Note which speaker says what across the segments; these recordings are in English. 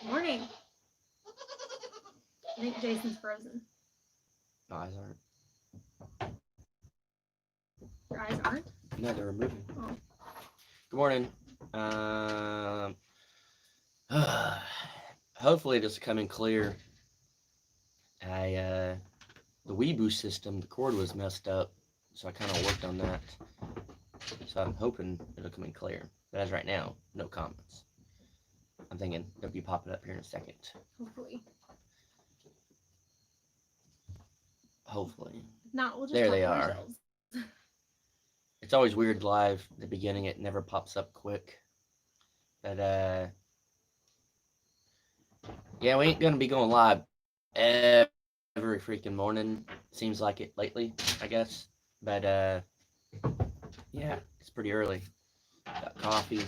Speaker 1: Morning. I think Jason's frozen.
Speaker 2: My eyes aren't.
Speaker 1: Your eyes aren't?
Speaker 2: No, they're moving.
Speaker 1: Oh.
Speaker 2: Good morning. Um, hopefully this is coming clear. I the Weeboo system, the cord was messed up, so I kind of worked on that. So I'm hoping it'll come in clear. But as right now, no comments. I'm thinking they'll be popping up here in a second.
Speaker 1: Hopefully.
Speaker 2: Hopefully.
Speaker 1: If not, we'll just
Speaker 2: There
Speaker 1: talk
Speaker 2: they
Speaker 1: to
Speaker 2: are.
Speaker 1: ourselves.
Speaker 2: It's always weird live. The beginning, it never pops up quick. But yeah, we ain't gonna be going live every freaking morning. Seems like it lately, I guess. But yeah, it's pretty early. Got coffee.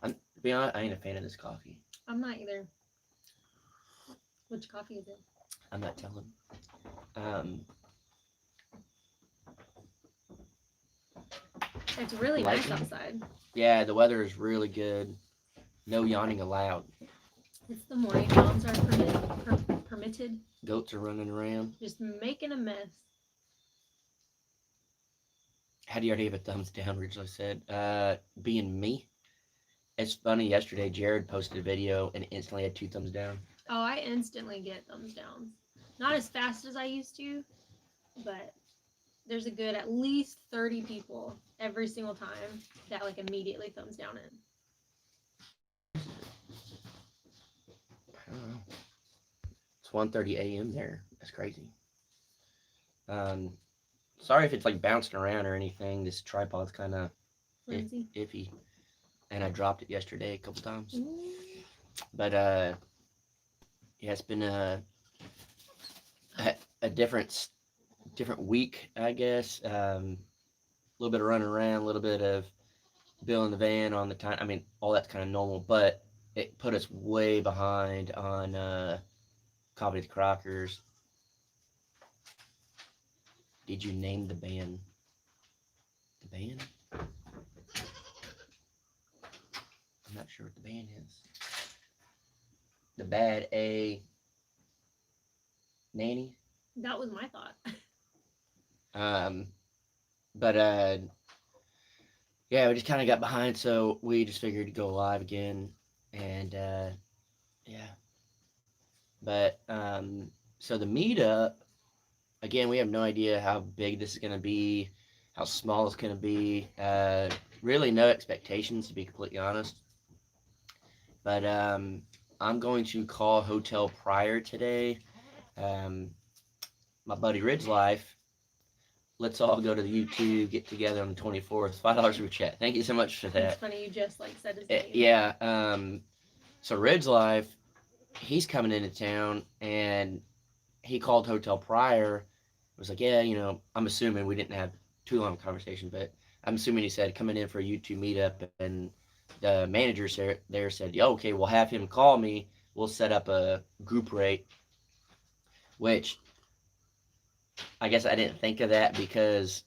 Speaker 2: To be honest, I ain't a fan of this coffee.
Speaker 1: I'm not either. Which coffee is it?
Speaker 2: I'm not telling. Um,
Speaker 1: It's really nice outside.
Speaker 2: Yeah, the weather is really good. No yawning allowed.
Speaker 1: It's the morning. Yawns are permitted.
Speaker 2: Goats are running around.
Speaker 1: Just making a mess.
Speaker 2: How do you already have a thumbs down, originally said? Being me. It's funny, yesterday Jared posted a video and instantly had 2 thumbs down.
Speaker 1: Oh, I instantly get thumbs downs. Not as fast as I used to, but there's a good at least 30 people every single time that like immediately thumbs down it.
Speaker 2: I don't know. It's 1:30 a.m. there. That's crazy. Sorry if it's like bouncing around or anything. This tripod's kind of iffy, and I dropped it yesterday a couple times.
Speaker 1: Ooh.
Speaker 2: But yeah, it's been a different week, I guess. A little bit of running around, a little bit of Bill in the van on the time. I mean, all that's kind of normal, but it put us way behind on Coffee with the Crockers. Did you name the band? The band? I'm not sure what the band is. The Bad A Nanny?
Speaker 1: That was my thought.
Speaker 2: But yeah, we just kind of got behind, so we just figured to go live again, and yeah. But so the meetup, again, we have no idea how big this is gonna be, how small it's gonna be. Really, no expectations, to be completely honest. But I'm going to call Hotel Prior today. My buddy Ridge Life. Let's all go to the YouTube, get together on the 24th. $5 for chat. Thank you so much for that.
Speaker 1: It's funny you just like said his name.
Speaker 2: Yeah. So Ridge Life, he's coming into town, and he called Hotel Prior. It was like, yeah, I'm assuming we didn't have too long a conversation, but I'm assuming he said coming in for a YouTube meetup, and the manager there said, yeah, okay, we'll have him call me. We'll set up a group rate, which I guess I didn't think of that because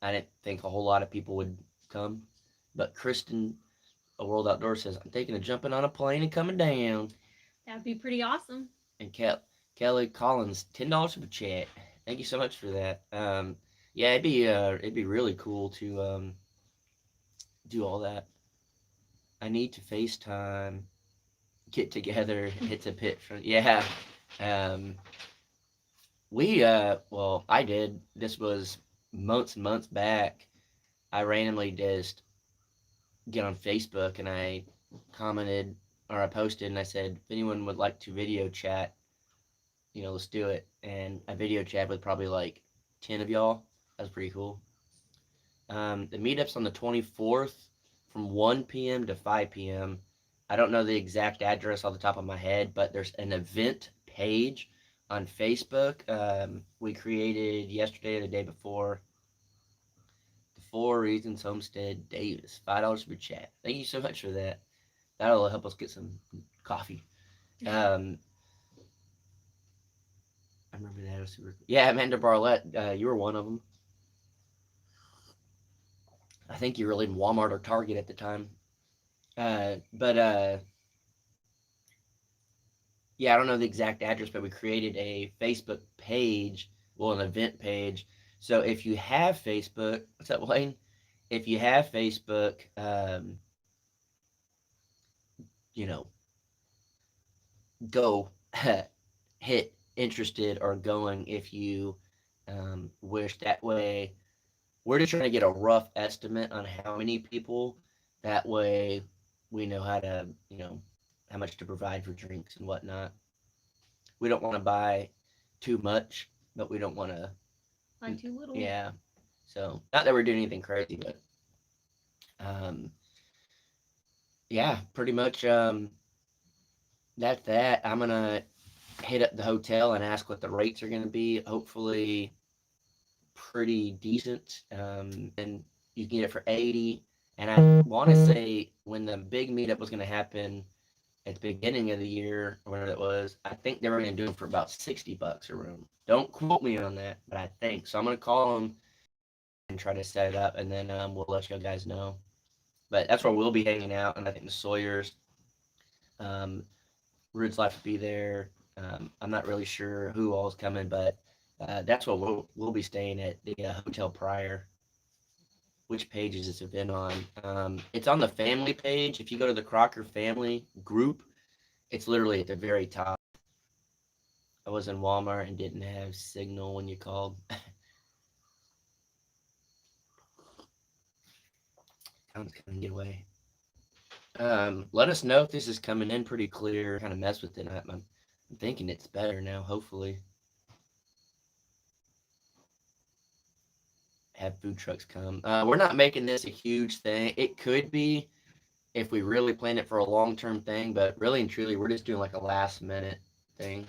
Speaker 2: I didn't think a whole lot of people would come. But Kristen, a World Outdoor, says, I'm thinking of jumping on a plane and coming down.
Speaker 1: That'd be pretty awesome.
Speaker 2: And Kelly Collins, $10 for the chat. Thank you so much for that. Yeah, it'd be really cool to do all that. I need to FaceTime, get together, hit the pit for yeah. Well, I did. This was months and months back. I randomly just get on Facebook and I commented or I posted and I said, if anyone would like to video chat, let's do it. And I video chat with probably like 10 of y'all. That was pretty cool. The meetup's on the 24th from 1 p.m. to 5 p.m. I don't know the exact address off the top of my head, but there's an event page on Facebook. We created yesterday or the day before. The Four Reasons Homestead Davis. $5 for chat. Thank you so much for that. That'll help us get some coffee. I remember that. It was super cool. Yeah, Amanda Barlett, you were one of them. I think you were in Walmart or Target at the time. But yeah, I don't know the exact address, but we created a Facebook page, well, an event page. So if you have Facebook, what's up, Wayne? If you have Facebook, you know, go hit interested or going if you wish. That way, we're just trying to get a rough estimate on how many people. That way, we know how to, how much to provide for drinks and whatnot. We don't want to buy too much, but we don't want to,
Speaker 1: By too little.
Speaker 2: yeah. So, not that we're doing anything crazy, but um, yeah, pretty much that's that. I'm gonna hit up the hotel and ask what the rates are gonna be. Hopefully, pretty decent. And you can get it for 80. And I want to say when the big meetup was gonna happen at the beginning of the year or whatever it was, I think they were gonna do it for about $60 a room. Don't quote me on that, but I think so. I'm gonna call them and try to set it up, and then we'll let you guys know. But that's where we'll be hanging out, and I think the Sawyers, um, Rude's Life will be there. I'm not really sure who all's coming, but that's what we'll be staying at the Hotel Prior. Which page is this event on? It's on the family page. If you go to the Crocker family group, it's literally at the very top. I was in Walmart and didn't have signal when you called. I'm just gonna get away. Let us know if this is coming in pretty clear. Kind of mess with it. I'm thinking it's better now. Hopefully, have food trucks come. We're not making this a huge thing. It could be if we really plan it for a long term thing, but really and truly, we're just doing like a last minute thing.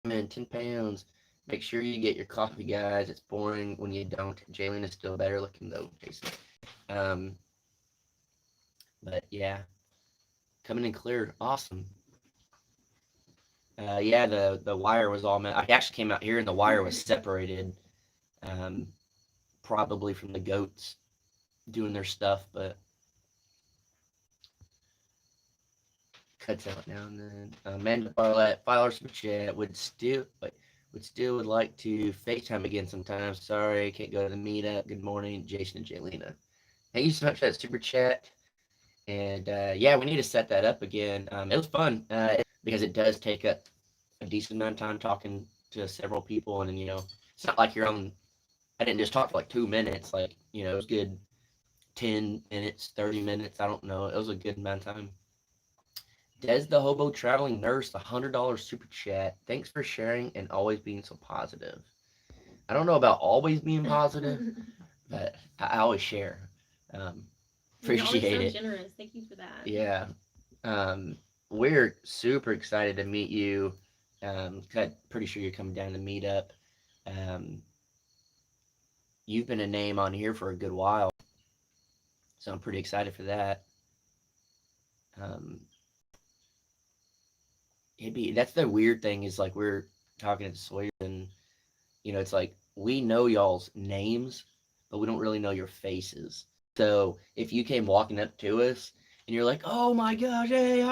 Speaker 2: Man, 10 pounds. Make sure you get your coffee, guys. It's boring when you don't. Jalen is still better looking though, Jason. Um, but yeah, coming in clear. Awesome. Yeah, the wire was all. I actually came out here and the wire was separated, um, probably from the goats doing their stuff, but cuts out now and then. Amanda Barlett, $5 super chat. Would like to FaceTime again sometime. Sorry, can't go to the meetup. Good morning, Jason and Jelena. Thank you so much for that super chat. And yeah, we need to set that up again. It was fun because it does take up a decent amount of time talking to several people, and then it's not like you're on. I didn't just talk for like 2 minutes. Like it was good 10 minutes, 30 minutes. I don't know. It was a good amount of time. Des the Hobo Traveling Nurse, the $100 super chat. Thanks for sharing and always being so positive. I don't know about always being positive, but I always share. Um,
Speaker 1: You're always
Speaker 2: appreciate
Speaker 1: so
Speaker 2: it.
Speaker 1: generous. Thank you for that.
Speaker 2: Yeah. Um, we're super excited to meet you. I'm pretty sure you're coming down to meet up. Um, you've been a name on here for a good while, so I'm pretty excited for that. Um, it'd be that's the weird thing is like we're talking to Sawyer and it's like we know y'all's names, but we don't really know your faces. So if you came walking up to us and you're like, "Oh my gosh, hey,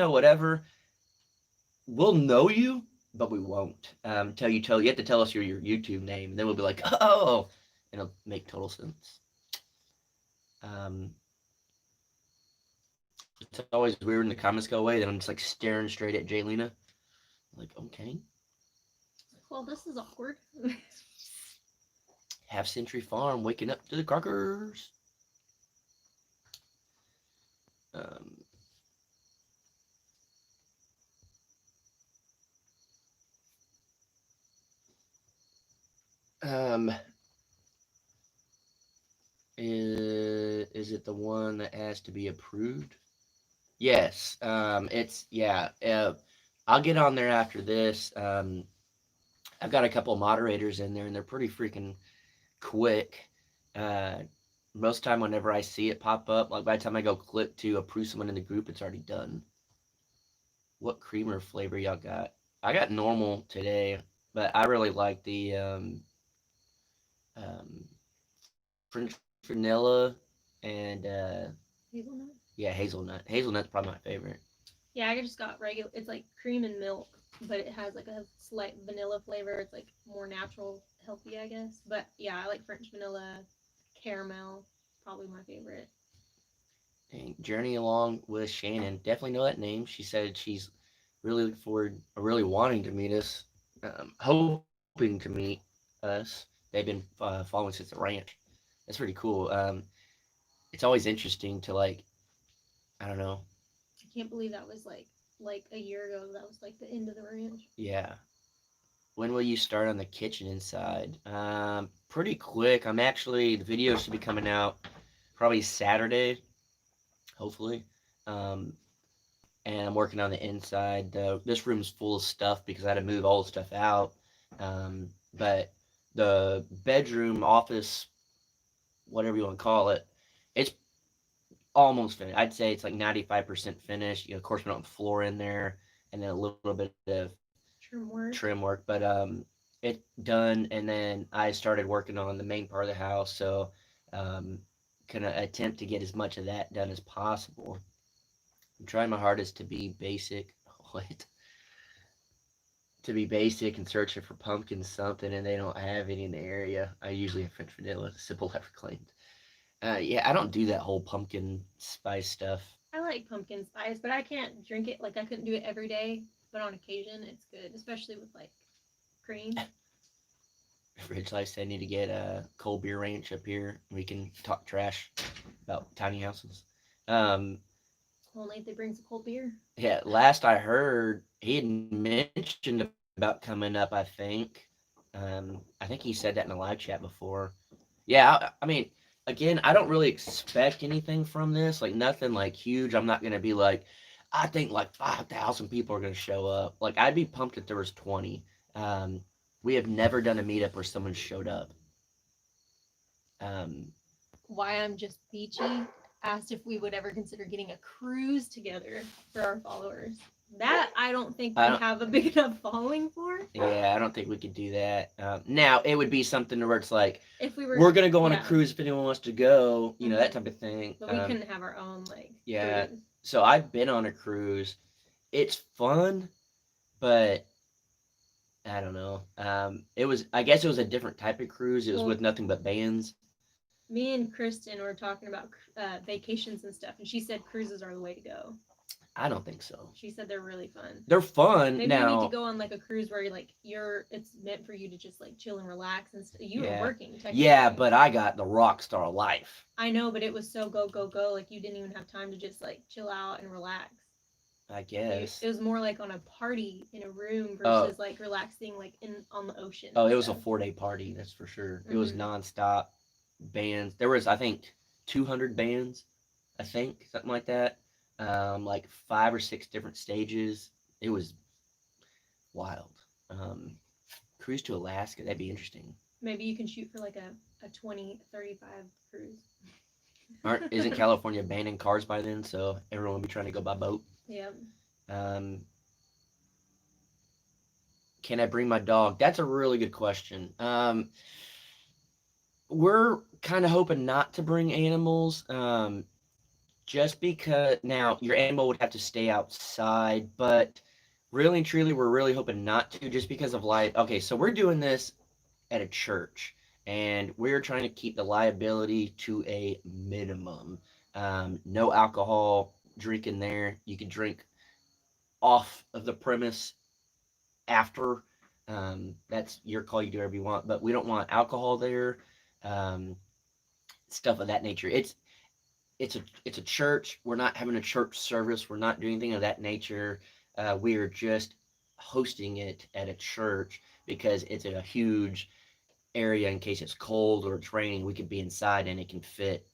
Speaker 2: whatever," we'll know you, but we won't tell you have to tell us your YouTube name, and then we'll be like, "Oh," and it'll make total sense. Um, it's always weird when the comments go away. Then I'm just like staring straight at Jaylena, like, okay.
Speaker 1: Well, this is awkward.
Speaker 2: Half Century Farm waking up to the Crockers. Um, um, is it the one that has to be approved? Yes. It's yeah. I'll get on there after this. I've got a couple of moderators in there, and they're pretty freaking quick. Uh, most time, whenever I see it pop up, like by the time I go click to approve someone in the group, it's already done. What creamer flavor y'all got? I got normal today, but I really like the um, French vanilla and
Speaker 1: Hazelnut?
Speaker 2: yeah, hazelnut. Hazelnut's probably my favorite.
Speaker 1: Yeah, I just got regular. It's like cream and milk, but it has like a slight vanilla flavor. It's like more natural, healthy, I guess. But yeah, I like French vanilla, caramel, probably my favorite.
Speaker 2: And Journey Along with Shannon. Definitely know that name. She said she's really looking forward, or really wanting to meet us, hoping to meet us. They've been following since the ranch. That's pretty cool. It's always interesting to like, I don't know.
Speaker 1: I can't believe that was like a year ago. That was like the end of the ranch.
Speaker 2: Yeah. When will you start on the kitchen inside? Pretty quick. I'm actually, the video should be coming out probably Saturday, hopefully. Um, and I'm working on the inside. This room's full of stuff because I had to move all the stuff out. But the bedroom, office, whatever you want to call it, it's almost finished. I'd say it's like 95% finished. Of course, we don't have the floor in there, and then a little bit of
Speaker 1: Trim work.
Speaker 2: trim work. But it done, and then I started working on the main part of the house. So, um, gonna attempt to get as much of that done as possible. I'm trying my hardest to be basic. What? To be basic and searching for pumpkin something, and they don't have any in the area. I usually have French vanilla, simple Everclean. Yeah, I don't do that whole pumpkin spice stuff.
Speaker 1: I like pumpkin spice, but I can't drink it. Like I couldn't do it every day, but on occasion it's good, especially with like cream.
Speaker 2: Ridge Life said I need to get a cold beer ranch up here. We can talk trash about tiny houses. Um,
Speaker 1: Only if they bring some cold beer.
Speaker 2: yeah, last I heard, he had mentioned about coming up. I think he said that in a live chat before. Yeah, I mean, again, I don't really expect anything from this. Like nothing like huge. I'm not gonna be like, I think like 5,000 people are gonna show up. Like I'd be pumped if there was 20. Um, we have never done a meetup where someone showed up. Um,
Speaker 1: Why I'm just beachy asked if we would ever consider getting a cruise together for our followers. That I don't think
Speaker 2: I
Speaker 1: we
Speaker 2: don't.
Speaker 1: have a big enough following for.
Speaker 2: Yeah, I don't think we could do that. Now it would be something where it's like
Speaker 1: If we were,
Speaker 2: we're gonna go on a
Speaker 1: yeah,
Speaker 2: cruise if anyone wants to go. That
Speaker 1: mhm.
Speaker 2: type of thing.
Speaker 1: But we couldn't have our own like
Speaker 2: Yeah.
Speaker 1: cruise.
Speaker 2: So I've been on a cruise. It's fun, but I don't know. It was. I guess it was a different type of cruise. It was
Speaker 1: Well,
Speaker 2: with nothing but bands.
Speaker 1: me and Kristen were talking about vacations and stuff, and she said cruises are the way to go.
Speaker 2: I don't think so.
Speaker 1: She said they're really fun.
Speaker 2: They're fun.
Speaker 1: Maybe
Speaker 2: now,
Speaker 1: we need to go on like a cruise where it's meant for you to just like chill and relax and you were
Speaker 2: Yeah.
Speaker 1: working technically.
Speaker 2: Yeah, but I got the rock star life.
Speaker 1: I know, but it was so go go go. Like you didn't even have time to just like chill out and relax.
Speaker 2: I guess.
Speaker 1: It was more like on a party in a room
Speaker 2: Oh.
Speaker 1: versus like relaxing like in on the ocean.
Speaker 2: Oh,
Speaker 1: and
Speaker 2: it was a
Speaker 1: stuff.
Speaker 2: 4-day party. That's for sure. It was
Speaker 1: Mhm.
Speaker 2: nonstop bands. There was, I think, 200 bands. I think something like that. Like 5 or 6 different stages. It was wild. Cruise to Alaska. That'd be interesting.
Speaker 1: Maybe you can shoot for like a 2035 cruise.
Speaker 2: Isn't California banning cars by then? So everyone will be trying to go by boat.
Speaker 1: Yep.
Speaker 2: Um, can I bring my dog? That's a really good question. We're kind of hoping not to bring animals. Just because now your animal would have to stay outside, but really and truly, we're really hoping not to, just because of life. Okay, so we're doing this at a church, and we're trying to keep the liability to a minimum. No alcohol drinking there. You can drink off of the premise after. That's your call. You do whatever you want, but we don't want alcohol there. Um, Stuff of that nature. It's a church. We're not having a church service. We're not doing anything of that nature. We are just hosting it at a church because it's a huge area in case it's cold or it's raining. We could be inside and it can fit,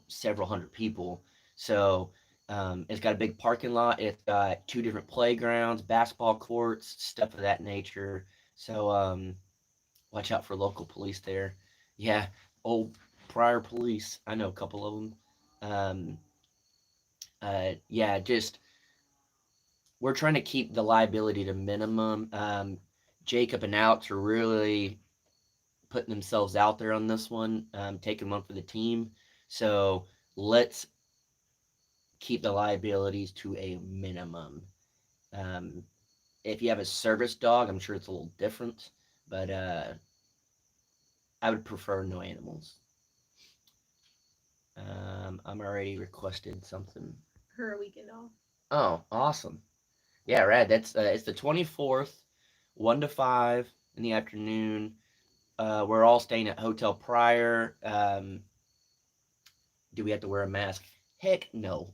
Speaker 2: several hundred people. So it's got a big parking lot. It's got 2 different playgrounds, basketball courts, stuff of that nature. So watch out for local police there. Yeah, old prior police. I know a couple of them. Um, yeah, just we're trying to keep the liability to minimum. Jacob and Alex are really putting themselves out there on this one, taking one for the team. So let's keep the liabilities to a minimum. Um, if you have a service dog, I'm sure it's a little different, but I would prefer no animals. I'm already requested something.
Speaker 1: Her weekend off.
Speaker 2: Oh, awesome. Yeah, rad. That's it's the 24th, 1 to 5 in the afternoon. We're all staying at Hotel Prior. Do we have to wear a mask? Heck no.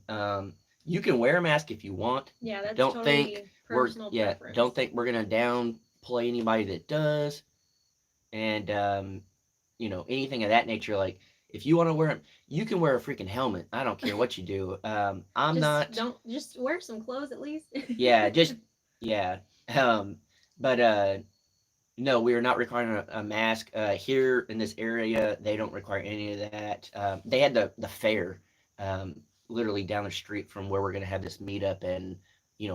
Speaker 2: You can wear a mask if you want.
Speaker 1: Yeah, that's
Speaker 2: Don't think
Speaker 1: totally personal preference.
Speaker 2: don't think we're gonna downplay anybody that does, and anything of that nature. Like if you want to wear, you can wear a freaking helmet. I don't care what you do. I'm
Speaker 1: Just
Speaker 2: not.
Speaker 1: don't just wear some clothes at least.
Speaker 2: Yeah, just yeah. But no, we are not requiring a mask here in this area. They don't require any of that. They had the fair, literally down the street from where we're gonna have this meetup, and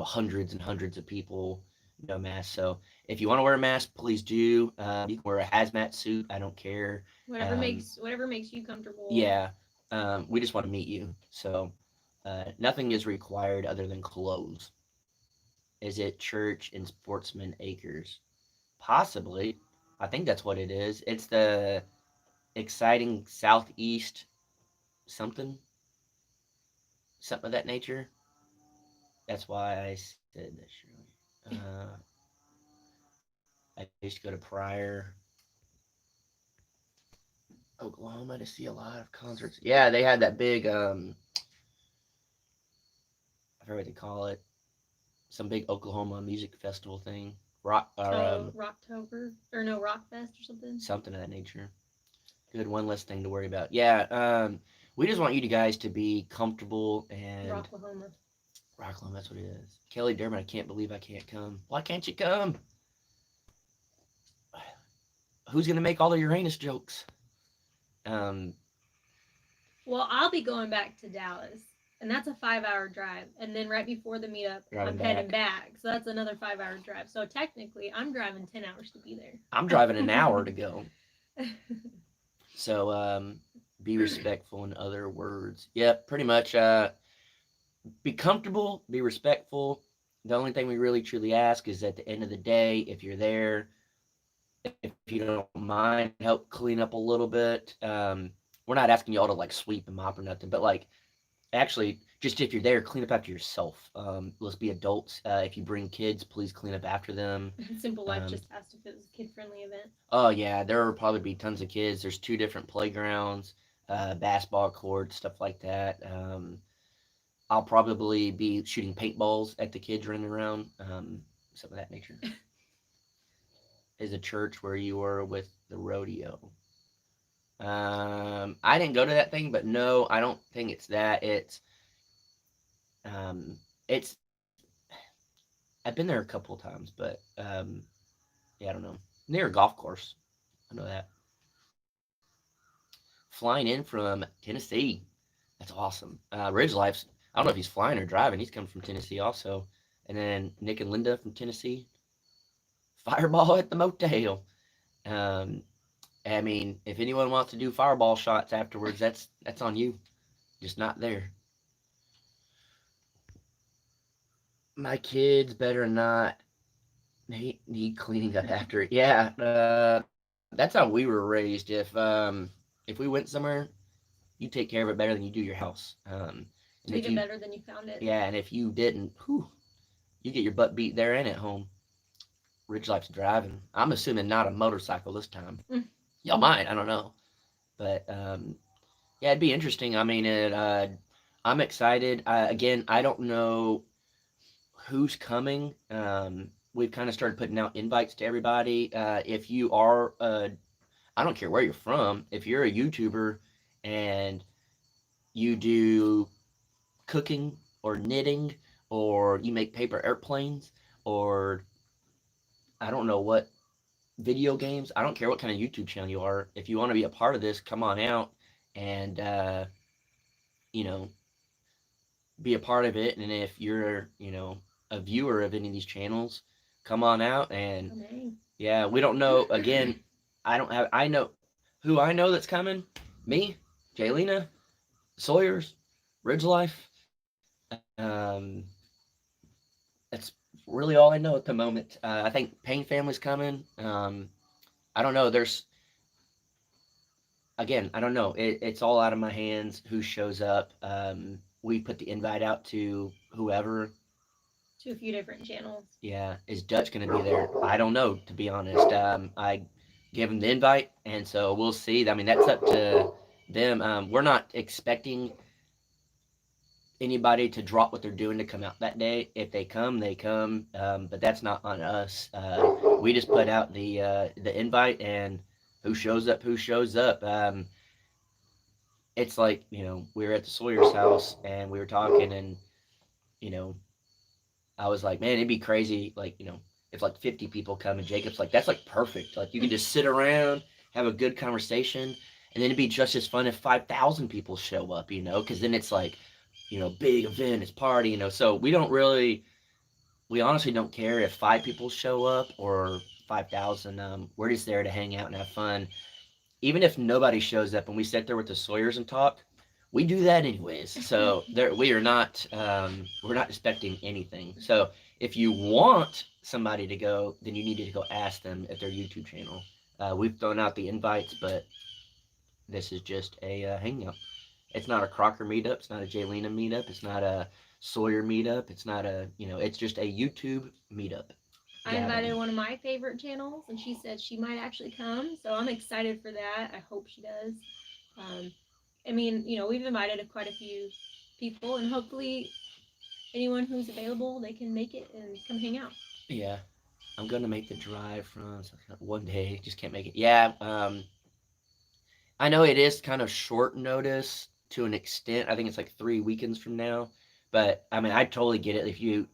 Speaker 2: hundreds and hundreds of people, no mask. So if you want to wear a mask, please do. You can wear a hazmat suit. I don't care.
Speaker 1: Whatever makes you comfortable.
Speaker 2: Yeah, we just want to meet you. So nothing is required other than clothes. Is it church in Sportsman Acres? Possibly. I think that's what it is. It's the exciting southeast something, something of that nature. That's why I said that, Shirley. I used to go to Pryor, Oklahoma to see a lot of concerts. Yeah, they had that big, I forget what they call it, some big Oklahoma music festival thing. Rock, or
Speaker 1: Rocktober or no Rockfest or something.
Speaker 2: something of that nature. Good, one less thing to worry about. Yeah, we just want you guys to be comfortable and
Speaker 1: Rocklahoma.
Speaker 2: Rockland, that's what it is. Kelly Dermott, I can't believe I can't come. Why can't you come? Who's gonna make all the Uranus jokes? Um,
Speaker 1: Well, I'll be going back to Dallas, and that's a 5-hour drive. And then right before the meetup,
Speaker 2: Driving
Speaker 1: I'm heading back, so that's another 5-hour drive. So technically, I'm driving 10 hours to be there.
Speaker 2: I'm driving an hour to go. So be respectful. In other words, yeah, pretty much. Be comfortable, be respectful. The only thing we really truly ask is at the end of the day, if you're there, if you don't mind, help clean up a little bit. We're not asking y'all to like sweep and mop or nothing, but like actually, just if you're there, clean up after yourself. Let's be adults. If you bring kids, please clean up after them.
Speaker 1: Simple Life just asked if it was a kid-friendly event.
Speaker 2: Oh yeah, there will probably be tons of kids. There's 2 different playgrounds, basketball courts, stuff like that. I'll probably be shooting paintballs at the kids running around, something of that nature. Is a church where you were with the rodeo? I didn't go to that thing, but no, I don't think it's that. It's I've been there a couple of times, but yeah, I don't know. Near a golf course, I know that. Flying in from Tennessee, that's awesome. Ridge Life's, I don't know if he's flying or driving. He's coming from Tennessee also. And then Nick and Linda from Tennessee. Fireball at the motel. Um, I mean, if anyone wants to do fireball shots afterwards, that's on you. Just not there. My kids better not need cleaning up after it. Yeah, that's how we were raised. If we went somewhere, you take care of it better than you do your house. And if
Speaker 1: Leave it
Speaker 2: you
Speaker 1: better than you found it.
Speaker 2: Yeah, and if you didn't, whew, you get your butt beat there and at home. Ridge Life's driving. I'm assuming not a motorcycle this time. Y'all might, I don't know, but yeah, it'd be interesting. I mean, I'm excited. Again, I don't know who's coming. We've kind of started putting out invites to everybody. If you are, I don't care where you're from. If you're a YouTuber and you do cooking or knitting or you make paper airplanes or I don't know what video games. I don't care what kind of YouTube channel you are. If you want to be a part of this, come on out and you know be a part of it. And if you're a viewer of any of these channels, come on out and yeah. We don't know. Again, I don't have. I know who I know that's coming. Me, Jaylena, Sawyer's, Ridge Life. Um, that's really all I know at the moment. I think Payne family's coming. I don't know. There's again, I don't know. It's all out of my hands. Who shows up? We put the invite out to whoever.
Speaker 1: To a few different channels.
Speaker 2: Yeah, is Dutch going to be there? I don't know, to be honest. I gave him the invite, and so we'll see. I mean, that's up to them. We're not expecting anybody to drop what they're doing to come out that day. If they come, they come. But that's not on us. We just put out the invite, and who shows up, who shows up. It's like we were at the Sawyer's house and we were talking, and you know I was like, man, it'd be crazy, like, if like 50 people come, and Jacob's like, that's like perfect. Like, you can just sit around, have a good conversation, and then it'd be just as fun if 5,000 people show up, because then it's like, big event, it's party, So we honestly don't care if 5 people show up or 5,000. We're just there to hang out and have fun. Even if nobody shows up and we sit there with the Sawyers and talk, we do that anyways. So there, we are not we're not expecting anything. So if you want somebody to go, then you need to go ask them at their YouTube channel. We've thrown out the invites, but this is just a hangout. It's not a Crocker meetup. It's not a Jaylena meetup. It's not a Sawyer meetup. It's not it's just a YouTube meetup.
Speaker 1: I
Speaker 2: Gathering.
Speaker 1: invited one of my favorite channels, and she said she might actually come. So I'm excited for that. I hope she does. Um, I mean, we've invited quite a few people, and hopefully anyone who's available, they can make it and come hang out.
Speaker 2: Yeah, I'm gonna make the drive from one day. Just can't make it. Yeah, I know it is kind of short notice to an extent. I think it's like 3 weekends from now, but I mean, I totally get it if you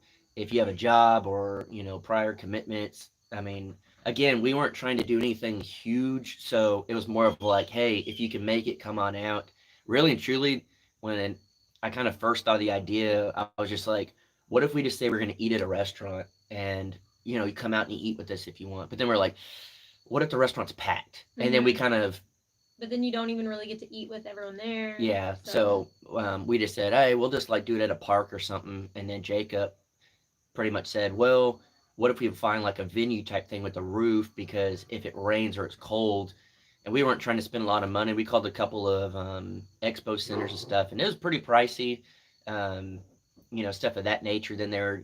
Speaker 2: have a job or prior commitments. I mean, again, we weren't trying to do anything huge, so it was more of like, hey, if you can make it, come on out. Really and truly, when I kind of first thought of the idea, I was just like, what if we just say we're going to eat at a restaurant and you come out and you eat with us if you want. But then we're like, what if the restaurant's packed? And then we
Speaker 1: Mhm.
Speaker 2: kind of
Speaker 1: But then you don't even really get to eat with everyone there.
Speaker 2: yeah,
Speaker 1: So
Speaker 2: so we just said, hey, we'll just like do it at a park or something. And then Jacob pretty much said, well, what if we find like a venue type thing with a roof? Because if it rains or it's cold, and we weren't trying to spend a lot of money, we called a couple of expo centers and stuff, and it was pretty pricey, um, stuff of that nature. Then there,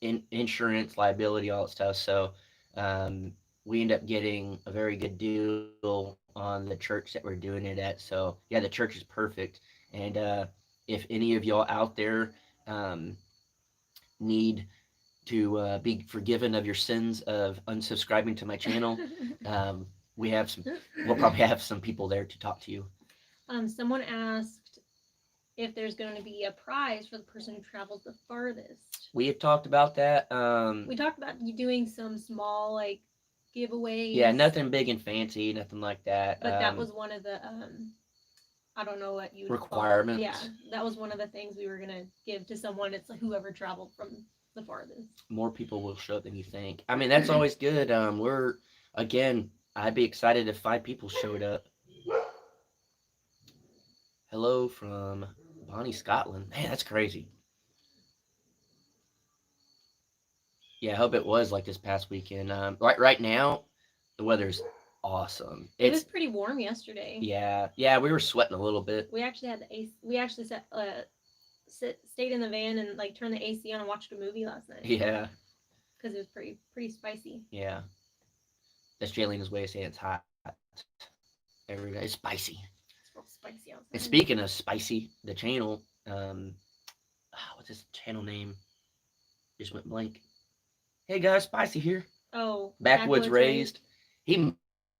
Speaker 2: insurance, liability, all that stuff. So um, we end up getting a very good deal on the church that we're doing it at. So yeah, the church is perfect. And if any of y'all out there um, need to be forgiven of your sins of unsubscribing to my channel, um, we have some. We'll probably have some people there to talk to you.
Speaker 1: someone asked if there's going to be a prize for the person who travels the farthest.
Speaker 2: We have talked about that.
Speaker 1: We talked about you doing some small like
Speaker 2: Yeah,
Speaker 1: giveaways,
Speaker 2: nothing big and fancy, nothing like that.
Speaker 1: but that was one of the I don't know what you would call it. Yeah,
Speaker 2: Requirements.
Speaker 1: that was one of the things we were gonna give to someone. It's like whoever traveled from the farthest.
Speaker 2: More people will show up than you think. I mean, that's always good. Again, I'd be excited if 5 people showed up. Hello from Bonnie, Scotland. Man, that's crazy. Yeah, I hope it was like this past weekend. Right now, the weather's awesome.
Speaker 1: It was
Speaker 2: It's
Speaker 1: pretty warm yesterday.
Speaker 2: yeah, we were sweating a little bit.
Speaker 1: We actually had the AC. We actually stayed in the van and like turned the AC on and watched a movie last night
Speaker 2: Yeah,
Speaker 1: because it was pretty spicy.
Speaker 2: yeah. That's Jalena's way of saying it's hot. Every day, it's spicy.
Speaker 1: It's real spicy
Speaker 2: And
Speaker 1: outside.
Speaker 2: speaking of spicy, the channel, what's his channel name? Just went blank. Hey guys, spicy here.
Speaker 1: Oh,
Speaker 2: Backwoods
Speaker 1: Raised.
Speaker 2: raised. He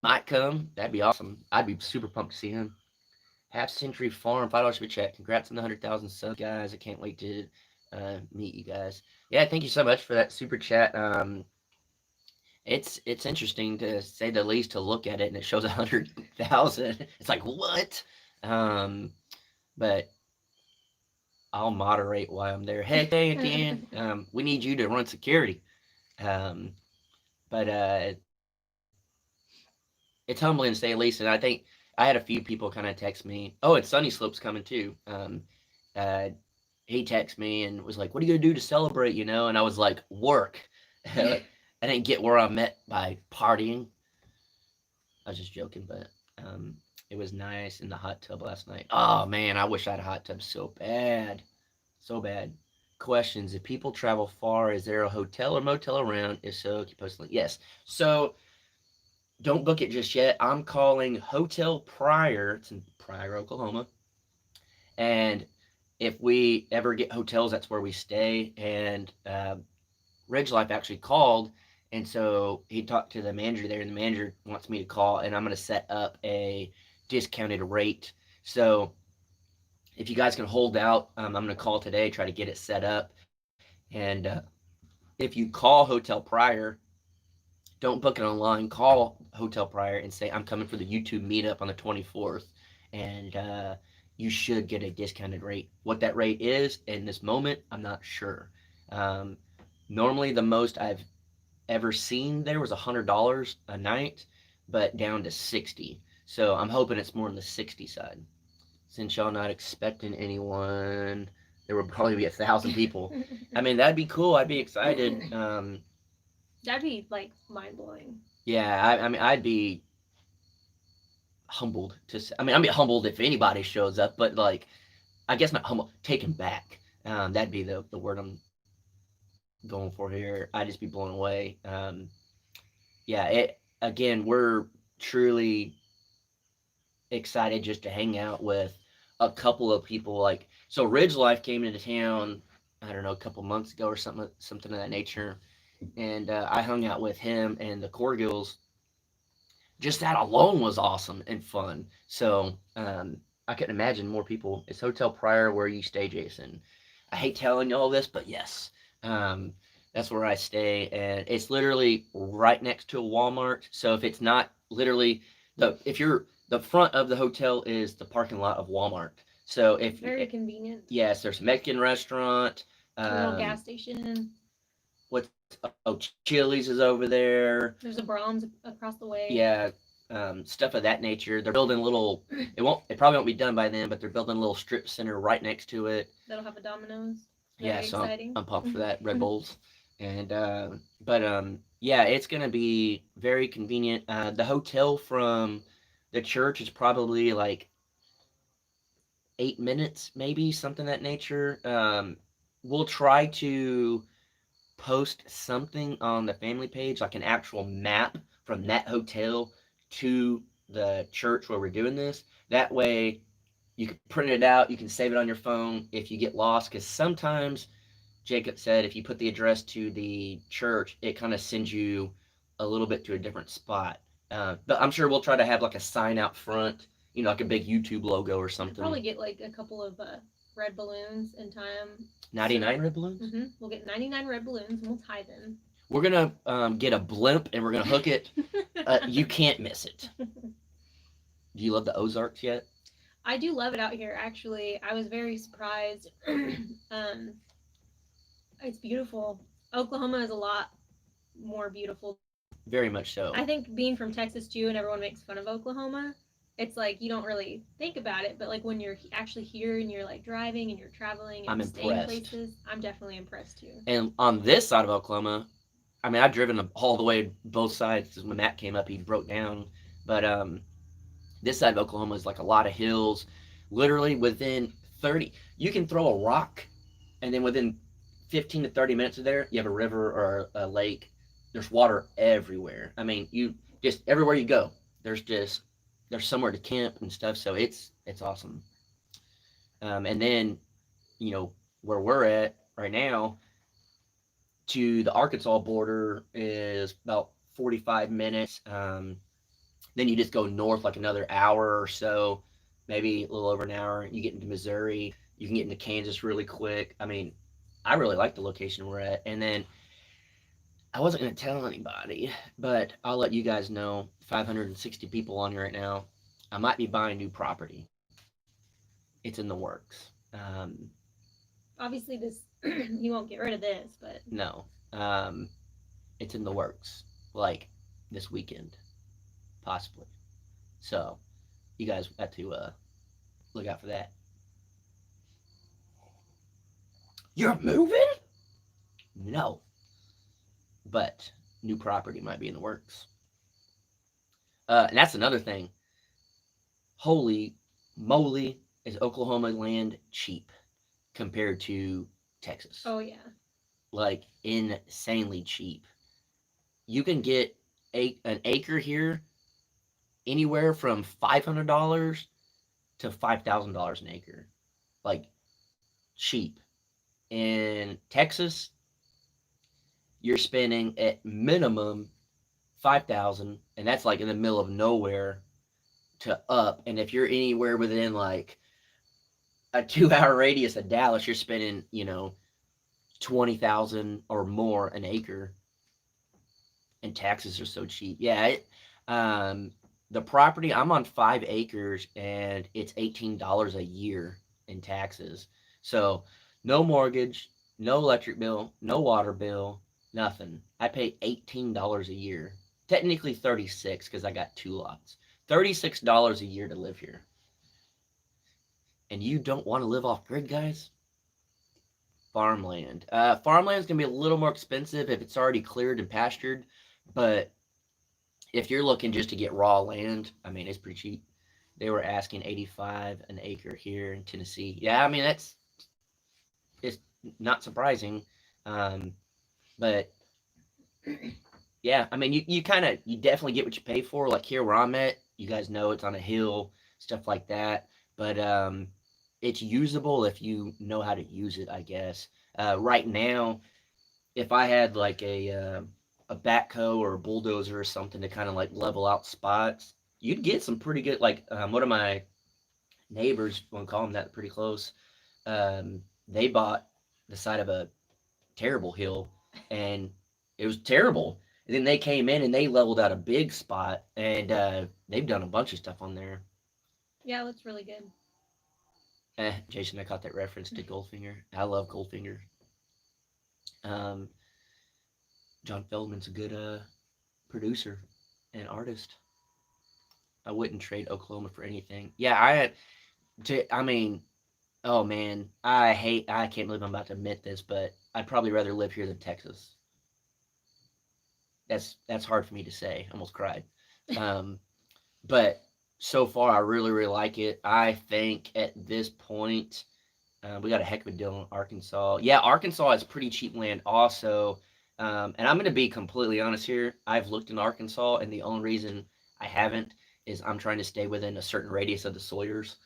Speaker 2: might come. That'd be awesome. I'd be super pumped to see him. Half Century Farm, $5 for chat. Congrats on the 100,000 subs, guys. I can't wait to meet you guys. Yeah, thank you so much for that super chat. It's interesting to say the least to look at it, and it shows 100,000. It's like what? Um, but I'll moderate while I'm there. Hey, at the end, we need you to run security. Um, but it's humbling to say the least. And I think I had a few people kind of text me, "Oh, and Sunny Slope's coming too." Uh, he texted me and was like, "What are you gonna do to celebrate?" And I was like, "Work." I didn't get where I'm at by partying. I was just joking, but it was nice in the hot tub last night. Oh man, I wish I had a hot tub so bad, so bad. Questions: if people travel far, is there a hotel or motel around? If so, keep posting. Yes. So don't book it just yet. I'm calling Hotel Pryor. It's in Pryor, Oklahoma. And if we ever get hotels, that's where we stay. And Ridge Life actually called, and so he talked to the manager there, and the manager wants me to call, and I'm going to set up a discounted rate. So if you guys can hold out, I'm going to call today, try to get it set up. And if you call Hotel Pryor, don't book it online. Call Hotel Pryor and say, I'm coming for the YouTube meetup on the 24th. And you should get a discounted rate. What that rate is in this moment, I'm not sure. Um, Normally, the most I've ever seen there was $100 a night, but down to 60. So I'm hoping it's more on the 60 side. Since y'all not expecting anyone, there will probably be 1,000 people. I mean, that'd be cool. I'd be excited.
Speaker 1: That'd be like mind blowing.
Speaker 2: Yeah, I mean, I'd be humbled to. I mean, I'd be humbled if anybody shows up, but like, I guess not humble, taken back. That'd be the word I'm going for here. I'd just be blown away. Yeah, it again, we're truly excited just to hang out with a couple of people. Like, so Ridge Life came into town, I don't know, a couple months ago or something of that nature, and I hung out with him and the Corgills. Just that alone was awesome and fun. So I couldn't imagine more people. It's Hotel Pryor where you stay, Jason. I hate telling you all this, but yes, um, that's where I stay, and it's literally right next to a Walmart. So if it's not literally if you're the front of the hotel is the parking lot of Walmart. So if
Speaker 1: Very convenient.
Speaker 2: yes, there's a Mexican restaurant.
Speaker 1: A little gas station.
Speaker 2: What's Chili's is over there.
Speaker 1: There's a Brahms across the way.
Speaker 2: Yeah, stuff of that nature. They're building a little. It probably won't be done by then, but they're building a little strip center right next to it.
Speaker 1: That'll have a Domino's.
Speaker 2: Yeah,
Speaker 1: Very
Speaker 2: so
Speaker 1: exciting.
Speaker 2: I'm pumped for that. Red Bulls, and but yeah, it's gonna be very convenient. The hotel from the church is probably like 8 minutes, maybe something of that nature. We'll try to post something on the family page, like an actual map from that hotel to the church where we're doing this. That way, you can print it out, you can save it on your phone if you get lost. Because sometimes, Jacob said, if you put the address to the church, it kind of sends you a little bit to a different spot. But I'm sure we'll try to have like a sign out front, like a big YouTube logo or
Speaker 1: We'll
Speaker 2: something.
Speaker 1: probably get like a couple of red balloons in time.
Speaker 2: 99 red balloons?
Speaker 1: We'll get 99 red balloons and we'll tie them.
Speaker 2: We're going to get a blimp and we're going to hook it. You can't miss it. Do you love the Ozarks yet?
Speaker 1: I do love it out here, actually. I was very surprised. It's beautiful. Oklahoma is a lot more beautiful.
Speaker 2: Very much so.
Speaker 1: I think being from Texas too, and everyone makes fun of Oklahoma, it's like you don't really think about it, but like when you're actually here and you're like driving and you're traveling and
Speaker 2: I'm
Speaker 1: staying
Speaker 2: impressed.
Speaker 1: places, I'm definitely impressed too.
Speaker 2: And on this side of Oklahoma, I mean, I've driven all the way both sides. When Matt came up, he broke down. But this side of Oklahoma is like a lot of hills. Literally within 30, you can throw a rock, and then within 15 to 30 minutes of there, you have a river or a lake. There's water everywhere. I mean, you just everywhere you go, there's somewhere to camp and stuff. So it's awesome. And then, where we're at right now to the Arkansas border is about 45 minutes. Then you just go north like another hour or so, maybe a little over an hour. You get into Missouri. You can get into Kansas really quick. I mean, I really like the location we're at. And then I wasn't going to tell anybody, but I'll let you guys know 560 people on here right now. I might be buying new property. It's in the works.
Speaker 1: Obviously, this you won't get rid of this, but
Speaker 2: no, it's in the works. Like this weekend, possibly. So you guys got to look out for that. You're moving? No. But new property might be in the works. And that's another thing. Holy moly, is Oklahoma land cheap compared to Texas?
Speaker 1: Oh yeah.
Speaker 2: Like insanely cheap. You can get an acre here anywhere from $500 to $5,000 an acre. Like cheap. In Texas, you're spending at minimum 5,000, and that's like in the middle of nowhere to up. And if you're anywhere within like a 2 hour radius of Dallas, you're spending 20,000 or more an acre, and taxes are so cheap. Yeah, um, the property I'm on 5 acres, and it's $18 a year in taxes. So no mortgage, no electric bill, no water bill, nothing. I pay $18 a year. Technically 36 because I got 2 lots. $36 a year to live here. And you don't want to live off grid, guys? Farmland. Farmland is going to be a little more expensive if it's already cleared and pastured, but if you're looking just to get raw land, I mean, it's pretty cheap. They were asking 85 an acre here in Tennessee. Yeah, I mean, it's not surprising. Um, but yeah, I mean, you definitely get what you pay for. Like here where I'm at, you guys know it's on a hill, stuff like that. But it's usable if you know how to use it, I guess. Right now, if I had like a backhoe or a bulldozer or something to kind of like level out spots, you'd get some pretty good. Like one of my neighbors, want to call them that, pretty close. They bought the side of a terrible hill, and it was terrible. And then they came in and they leveled out a big spot, and they've done a bunch of stuff on there.
Speaker 1: Yeah, it looks really good.
Speaker 2: Jason, I caught that reference to Goldfinger. I love Goldfinger. Um, John Feldman's a good producer and artist. I wouldn't trade Oklahoma for anything. Yeah, I mean, oh man, I can't believe I'm about to admit this, but I'd probably rather live here than Texas. That's hard for me to say. I almost cried. Um, but so far, I really, really like it. I think at this point, we got a heck of a deal in Arkansas. Yeah, Arkansas is pretty cheap land also. And I'm going to be completely honest here. I've looked in Arkansas, and the only reason I haven't is I'm trying to stay within a certain radius of the Sawyers.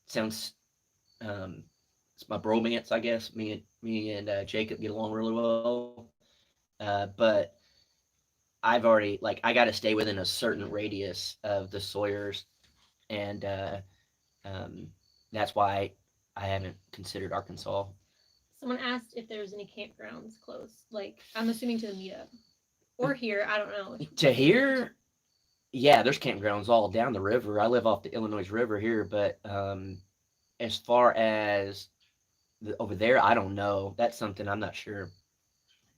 Speaker 2: Sounds, it's my bromance, I guess. Me and Jacob get along really well. But I've already like I got to stay within a certain radius of the Sawyers, and um, that's why I haven't considered Arkansas.
Speaker 1: Someone asked if there was any campgrounds close. Like, I'm assuming to the meetup. Or here, I don't know.
Speaker 2: To here, yeah, there's campgrounds all down the river. I live off the Illinois River here, but as far as over there, I don't know. That's something I'm not sure.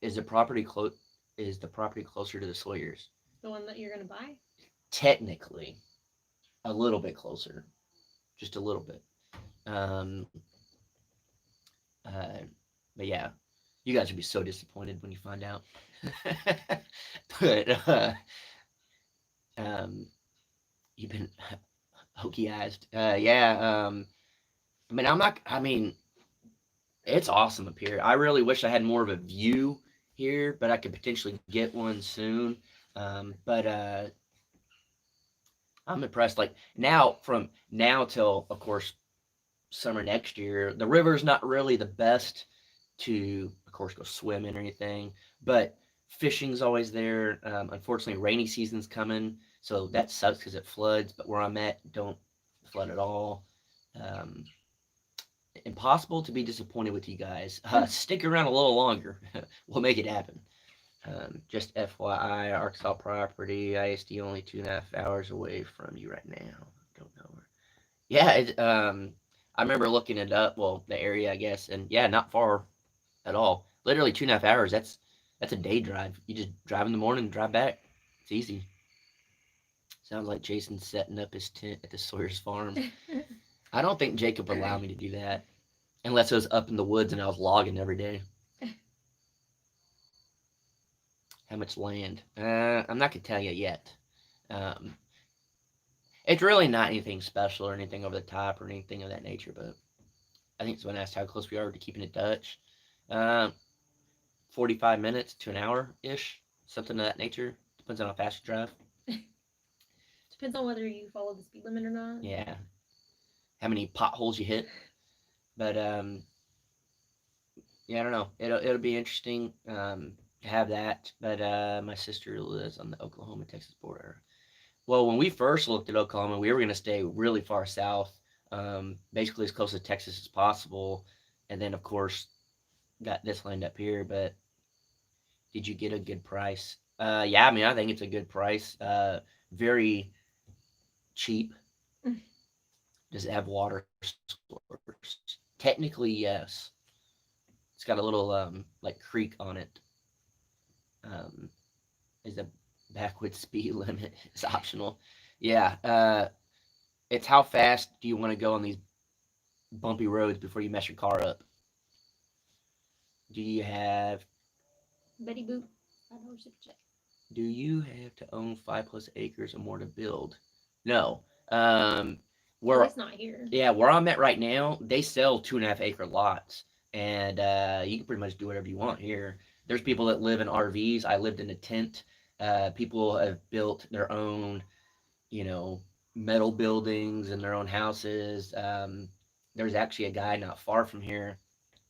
Speaker 2: Is the property close? Is the property closer to the Sawyers?
Speaker 1: The one that you're going to buy?
Speaker 2: Technically, a little bit closer, just a little bit. Um, uh, but yeah, you guys would be so disappointed when you find out. But um, you've been hokey-eyed. Yeah. I mean, I'm not. I mean, it's awesome up here. I really wish I had more of a view here, but I could potentially get one soon. But I'm impressed. Like now, from now till, of course, summer next year, the river's not really the best to, of course, go swimming or anything, but fishing's always there. Unfortunately, rainy season's coming, so that sucks because it floods. But where I'm at, don't flood at all. Um, Impossible to be disappointed with you guys. Stick around a little longer. We'll make it happen. Just FYI, Arkansas property, ISD only 2.5 hours away from you right now. Don't know where. Yeah, I remember looking it up. Well, the area, I guess, and yeah, not far at all. Literally 2.5 hours. That's a day drive. You just drive in the morning and drive back. It's easy. Sounds like Jason's setting up his tent at the Sawyer's farm. I don't think Jacob would allow me to do that. unless it was up in the woods and I was logging every day. How much land? I'm not gonna tell you yet. Um, it's really not anything special or anything over the top or anything of that nature. But I think someone asked how close we are to keeping it Dutch. Uh, 45 minutes to an hour ish, something of that nature. Depends on how fast you drive.
Speaker 1: Depends on whether you follow the speed limit or not.
Speaker 2: Yeah, how many potholes you hit. But yeah, I don't know. It'll be interesting to have that. But my sister lives on the Oklahoma Texas border. Well, when we first looked at Oklahoma, we were going to stay really far south, basically as close to Texas as possible, and then of course got this lined up here. But did you get a good price? Yeah, I mean I think it's a good price. Very cheap. Does it have water source? Technically, yes. It's got a little like creek on it. Um, is a backwoods speed limit is optional. Yeah. It's how fast do you want to go on these bumpy roads before you mess your car up? Do you have
Speaker 1: Betty Boop, $5 super check.
Speaker 2: do you have to own 5+ acres or more to build? No. Um,
Speaker 1: At
Speaker 2: where
Speaker 1: least not here.
Speaker 2: yeah, where I'm at right now, they sell 2.5 acre lots, and you can pretty much do whatever you want here. There's people that live in RVs. I lived in a tent. People have built their own, you know, metal buildings and their own houses. There's actually a guy not far from here.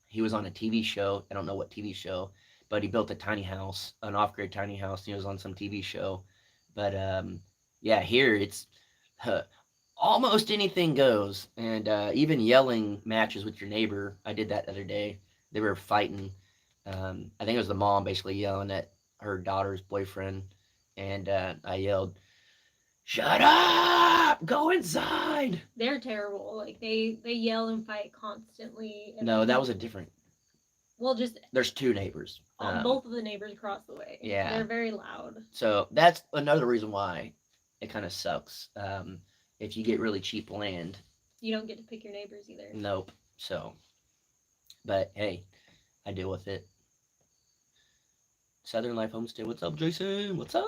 Speaker 2: He was on a TV show. I don't know what TV show, but he built a tiny house, an off-grid tiny house. He was on some TV show, but yeah, here it's uh, almost anything goes, and even yelling matches with your neighbor. I did that the other day. They were fighting. I think it was the mom basically yelling at her daughter's boyfriend, and I yelled, "Shut up! Go inside!"
Speaker 1: They're terrible. Like they yell and fight constantly. And
Speaker 2: No, that was a different.
Speaker 1: well, just
Speaker 2: There's two neighbors.
Speaker 1: both of the neighbors across the way.
Speaker 2: Yeah.
Speaker 1: They're very loud.
Speaker 2: So that's another reason why it kind of sucks. If you get really cheap land,
Speaker 1: You don't get to pick your neighbors either.
Speaker 2: nope. So, but hey, I deal with it. Southern Life Homestead. What's up, Jason? What's up?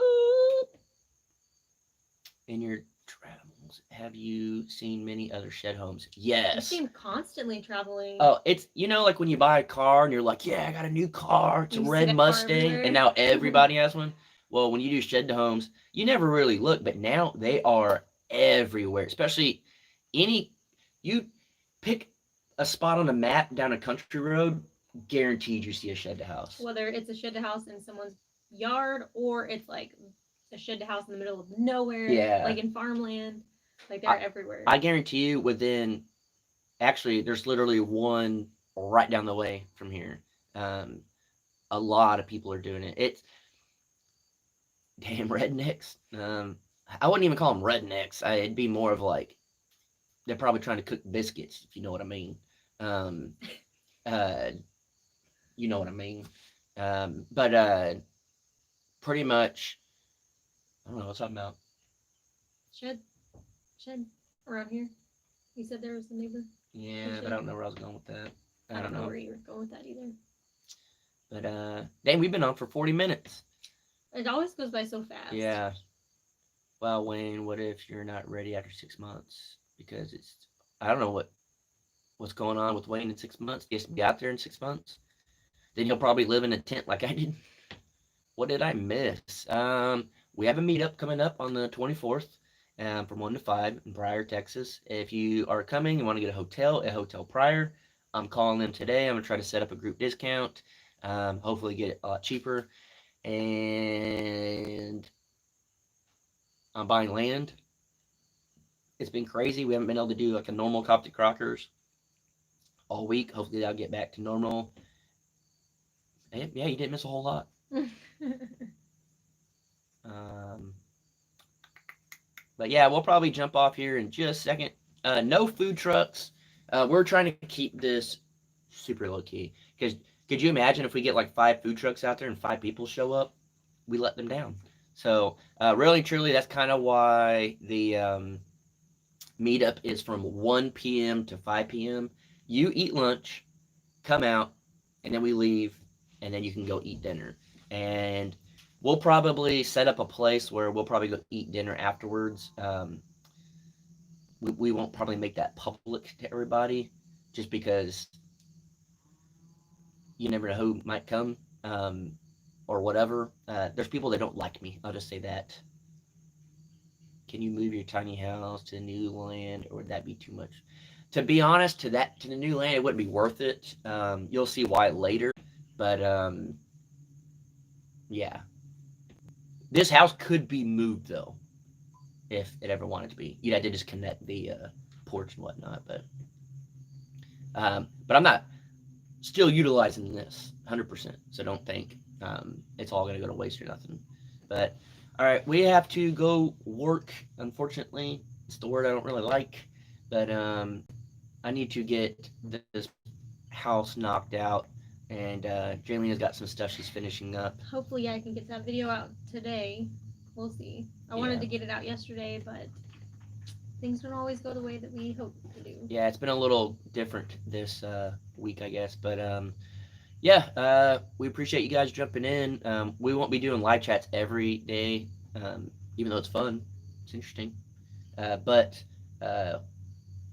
Speaker 2: In your travels, have you seen many other shed homes?
Speaker 1: You
Speaker 2: Yes.
Speaker 1: seem constantly traveling.
Speaker 2: Oh, it's like when you buy a car and you're like, yeah, I got a new car. It's a
Speaker 1: You see
Speaker 2: red
Speaker 1: that car
Speaker 2: Mustang,
Speaker 1: everywhere.
Speaker 2: and now everybody has one. Well, when you do shed to homes, you never really look, but now they are everywhere. Especially any you pick a spot on a map down a country road, guaranteed you see a shed to house.
Speaker 1: Whether it's a shed to house in someone's yard or it's like a shed to house in the middle of nowhere,
Speaker 2: Yeah.
Speaker 1: like in farmland, like they're everywhere.
Speaker 2: I guarantee you, within actually, there's literally one right down the way from here. Um, a lot of people are doing it. It's damn rednecks. I wouldn't even call them rednecks. It'd be more of like they're probably trying to cook biscuits, if you know what I mean. Um, uh, you know what I mean. But pretty much, I don't know what's talking about.
Speaker 1: Shed around here. You said there was a neighbor.
Speaker 2: Yeah, but I don't know where I was going with that.
Speaker 1: I don't know where you were going with that either.
Speaker 2: But dang, we've been on for 40 minutes.
Speaker 1: It always goes by so fast.
Speaker 2: Yeah. Well, Wayne, what if you're not ready after 6 months? Because I don't know what's going on with Wayne in 6 months. He has to be out there in 6 months. Then he'll probably live in a tent like I did. What did I miss? We have a meetup coming up on the 24th, from 1 to 5 in Pryor, Texas. If you are coming, you want to get a Hotel Pryor. I'm calling them today. I'm gonna try to set up a group discount. Hopefully get it a lot cheaper. And I'm buying land. It's been crazy. We haven't been able to do like a normal Coptic Crockers all week. Hopefully that'll get back to normal. And yeah, you didn't miss a whole lot. But yeah, we'll probably jump off here in just a second. No food trucks. We're trying to keep this super low key. Because could you imagine if we get like 5 food trucks out there and 5 people show up? We let them down. So really, truly, that's kind of why the meetup is from 1 p.m. to 5 p.m. You eat lunch, come out, and then we leave, and then you can go eat dinner. And we'll probably set up a place where we'll probably go eat dinner afterwards. We won't probably make that public to everybody, just because you never know who might come, or whatever. There's people that don't like me. I'll just say that. Can you move your tiny house to the new land, or would that be too much? To be honest, to the new land, it wouldn't be worth it. You'll see why later, but yeah, this house could be moved though if it ever wanted to be. You'd have to just connect the porch and whatnot, but I'm not still utilizing this 100%. So don't think it's all gonna go to waste or nothing. But all right, we have to go work. Unfortunately, it's the word I don't really like, but I need to get this house knocked out, and Jayleen's got some stuff she's finishing up.
Speaker 1: Hopefully, I can get that video out today. We'll see. I wanted
Speaker 2: Yeah.
Speaker 1: to get it out yesterday, but things don't always go the way that we hope to do.
Speaker 2: Yeah, it's been a little different this week, I guess, but yeah, we appreciate you guys jumping in. We won't be doing live chats every day, even though it's fun. It's interesting, but uh,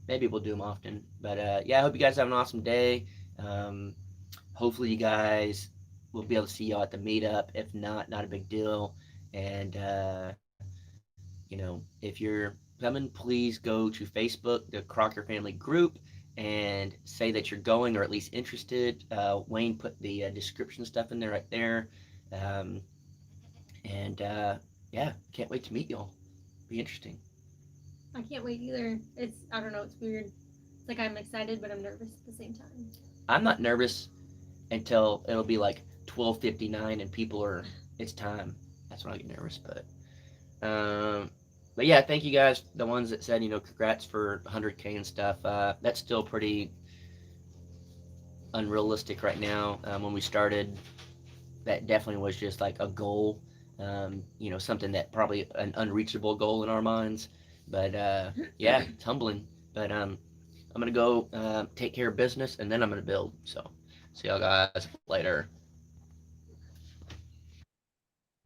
Speaker 2: maybe we'll do them often. But yeah, I hope you guys have an awesome day. Um, Hopefully, you guys will be able to see y'all at the meetup. If not, not a big deal. And if you're coming, please go to Facebook, the Crocker Family Group, and say that you're going or at least interested. Wayne put the description stuff in there right there. Um, and yeah, can't wait to meet y'all. Be interesting.
Speaker 1: I can't wait either. I don't know, it's weird. It's like I'm excited, but I'm nervous at the same time.
Speaker 2: I'm not nervous until it'll be like 12:59 and people are it's time. That's when I get nervous. But yeah, thank you guys, the ones that said congrats for 100K and stuff. That's still pretty unrealistic right now. When we started, that definitely was just like a goal. Something that probably an unreachable goal in our minds. But yeah, it's humbling. But I'm gonna go take care of business and then I'm gonna build. So see y'all guys later.